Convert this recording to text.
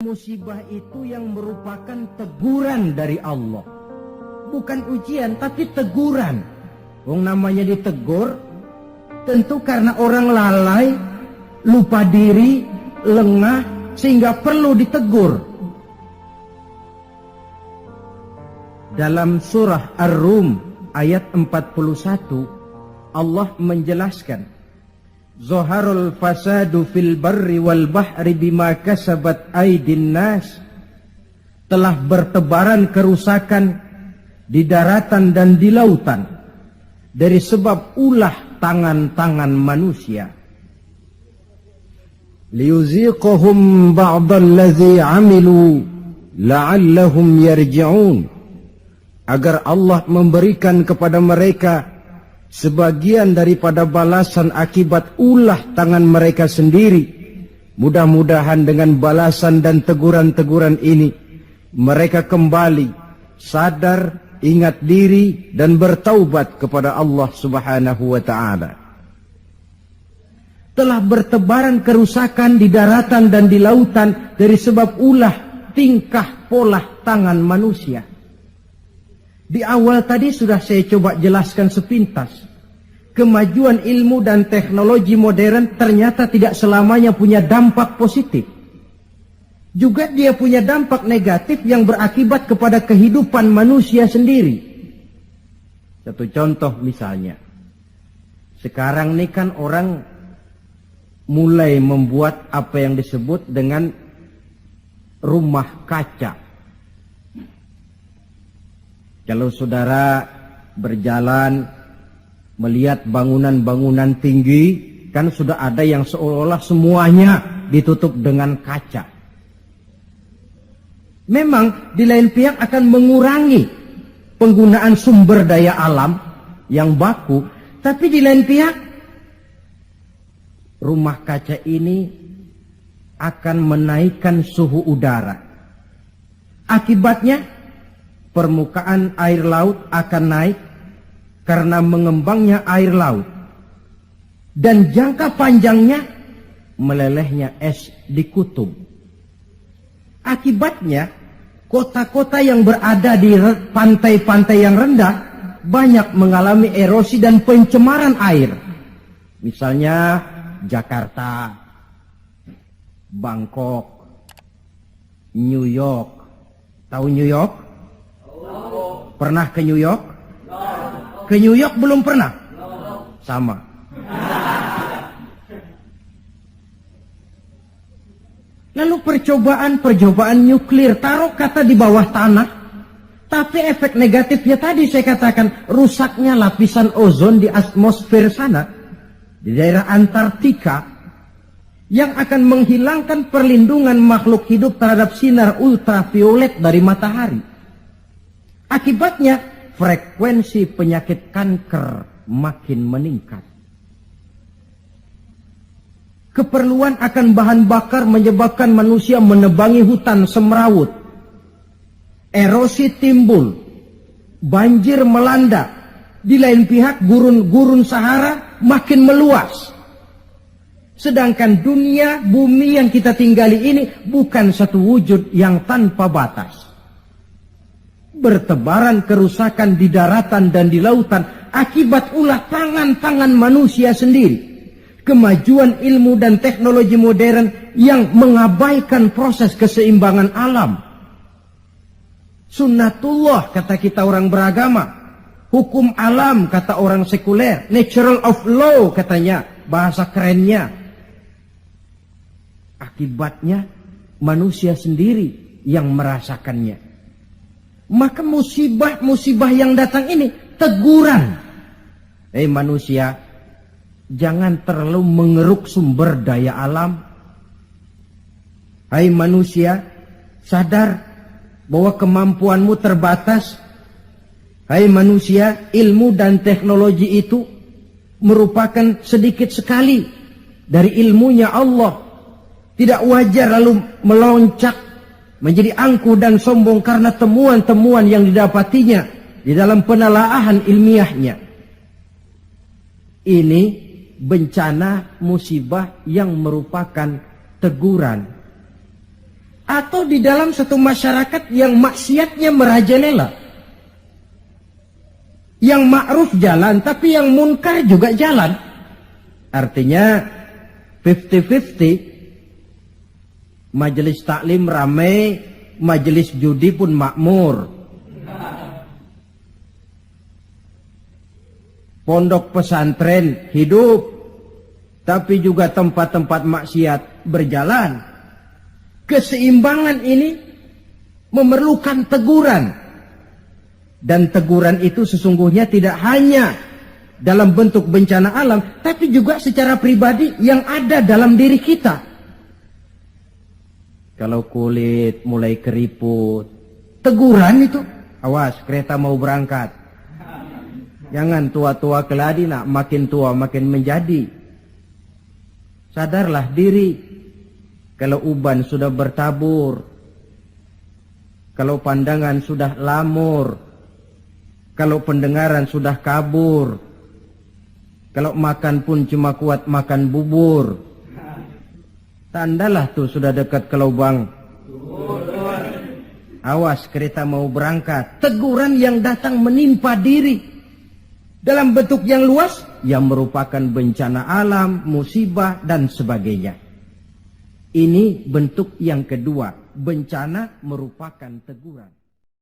Musibah itu yang merupakan teguran dari Allah. Bukan ujian, tapi teguran. Wong namanya ditegur, tentu karena orang lalai, lupa diri, lengah, sehingga perlu ditegur. Dalam surah Ar-Rum ayat 41, Allah menjelaskan, Zaharul fasadu fil barri wal bahri bima kasabat aydin nas. Telah bertebaran kerusakan di daratan dan di lautan dari sebab ulah tangan-tangan manusia. Liyuziqahum ba'dallazi 'amilu la'allahum yarji'un. Agar Allah memberikan kepada mereka sebagian daripada balasan akibat ulah tangan mereka sendiri. Mudah-mudahan dengan balasan dan teguran-teguran ini mereka kembali sadar, ingat diri dan bertaubat kepada Allah Subhanahu wa ta'ala. Telah bertebaran kerusakan di daratan dan di lautan dari sebab ulah tingkah pola tangan manusia. Di awal tadi sudah saya coba jelaskan sepintas. Kemajuan ilmu dan teknologi modern ternyata tidak selamanya punya dampak positif. Juga dia punya dampak negatif yang berakibat kepada kehidupan manusia sendiri. Satu contoh misalnya. Sekarang ini kan orang mulai membuat apa yang disebut dengan rumah kaca. Kalau saudara berjalan melihat bangunan-bangunan tinggi, kan sudah ada yang seolah-olah semuanya ditutup dengan kaca. Memang di lain pihak akan mengurangi penggunaan sumber daya alam yang baku, tapi di lain pihak rumah kaca ini akan menaikkan suhu udara. Akibatnya permukaan air laut akan naik karena mengembangnya air laut. Dan jangka panjangnya melelehnya es di kutub. Akibatnya kota-kota yang berada di pantai-pantai yang rendah banyak mengalami erosi dan pencemaran air. Misalnya Jakarta, Bangkok, New York. Tahu New York? Pernah ke New York? Ke New York belum pernah? Sama. Lalu percobaan nuklir, taruh kata di bawah tanah, tapi efek negatifnya tadi saya katakan, rusaknya lapisan ozon di atmosfer sana, di daerah Antartika, yang akan menghilangkan perlindungan makhluk hidup terhadap sinar ultraviolet dari matahari. Akibatnya frekuensi penyakit kanker makin meningkat. Keperluan akan bahan bakar menyebabkan manusia menebangi hutan semrawut. Erosi timbul, banjir melanda. Di lain pihak gurun-gurun Sahara makin meluas. Sedangkan dunia, bumi yang kita tinggali ini bukan satu wujud yang tanpa batas. Bertebaran kerusakan di daratan dan di lautan akibat ulah tangan-tangan manusia sendiri. Kemajuan ilmu dan teknologi modern yang mengabaikan proses keseimbangan alam. Sunnatullah kata kita orang beragama. Hukum alam kata orang sekuler. Natural of law katanya, bahasa kerennya. Akibatnya manusia sendiri yang merasakannya. Maka musibah-musibah yang datang ini teguran. Manusia, jangan terlalu mengeruk sumber daya alam. Hai manusia, sadar bahwa kemampuanmu terbatas. Hai manusia, ilmu dan teknologi itu merupakan sedikit sekali dari ilmunya Allah. Tidak wajar lalu meloncat menjadi angkuh dan sombong karena temuan-temuan yang didapatinya di dalam penelaahan ilmiahnya, ini bencana musibah yang merupakan teguran. Atau di dalam satu masyarakat yang maksiatnya merajalela, yang ma'ruf jalan tapi yang munkar juga jalan. Artinya 50-50. Majelis taklim ramai, majelis judi pun makmur. Pondok pesantren hidup, tapi juga tempat-tempat maksiat berjalan. Keseimbangan ini memerlukan teguran. Dan teguran itu sesungguhnya tidak hanya dalam bentuk bencana alam, tapi juga secara pribadi yang ada dalam diri kita. Kalau kulit mulai keriput, teguran itu, awas kereta mau berangkat. Jangan tua-tua keladi nak, makin tua makin menjadi. Sadarlah diri. Kalau uban sudah bertabur, kalau pandangan sudah lamur, kalau pendengaran sudah kabur, kalau makan pun cuma kuat makan bubur, tandalah tuh sudah dekat ke lubang. Awas kereta mau berangkat. Teguran yang datang menimpa diri dalam bentuk yang luas, yang merupakan bencana alam, musibah, dan sebagainya. Ini bentuk yang kedua, bencana merupakan teguran.